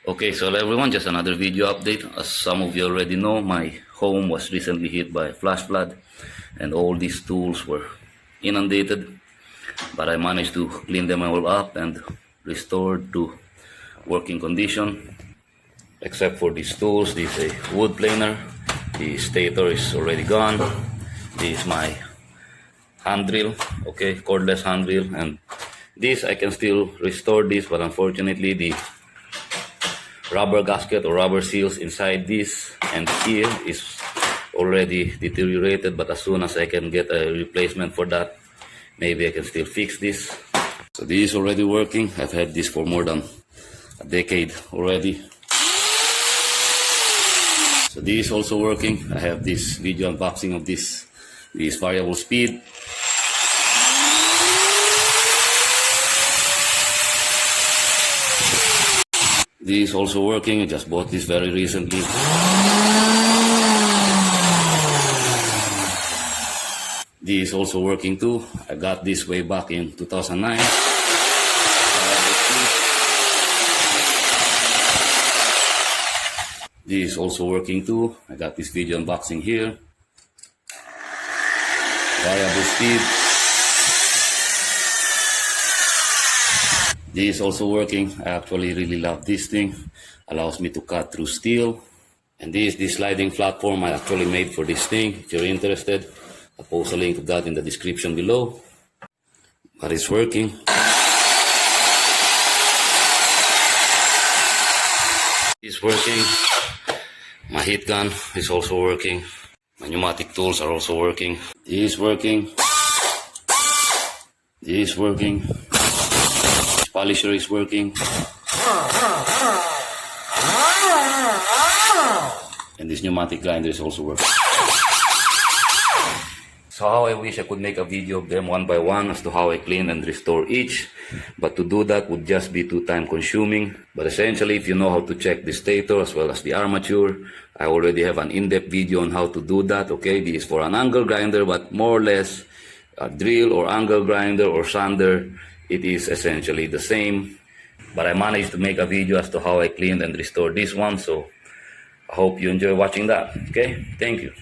Okay, so hello everyone, just another video update. As some of you already know, my home was recently hit by a flash flood and all these tools were inundated, but I managed to clean them all up and restored to working condition. Except for these tools, this is a wood planer, the stator is already gone, this is my hand drill, okay, cordless hand drill, and this I can still restore this, but unfortunately the rubber gasket or rubber seals inside this and here is already deteriorated, but as soon as I can get a replacement for that, maybe I can still fix this. So this is already working. I've had this for more than a decade already. So this is also working. I have this video unboxing of this variable speed. This is also working. I just bought this very recently. This is also working too. I got this way back in 2009. This is also working too. I got this video unboxing here. Variable speed. This is also working. I actually really love this thing. Allows me to cut through steel. And this is the sliding platform I actually made for this thing. If you're interested, I'll post a link to that in the description below. But it's working. It's working. My heat gun is also working. My pneumatic tools are also working. This is working. This is working. This polisher is working. And this pneumatic grinder is also working. So how I wish I could make a video of them one by one as to how I clean and restore each, but to do that would just be too time consuming. But essentially, if you know how to check the stator as well as the armature, I already have an in-depth video on how to do that. Okay, this is for an angle grinder, but more or less a drill or angle grinder or sander, it is essentially the same. But I managed to make a video as to how I cleaned and restored this one, so I hope you enjoy watching that. Okay, thank you.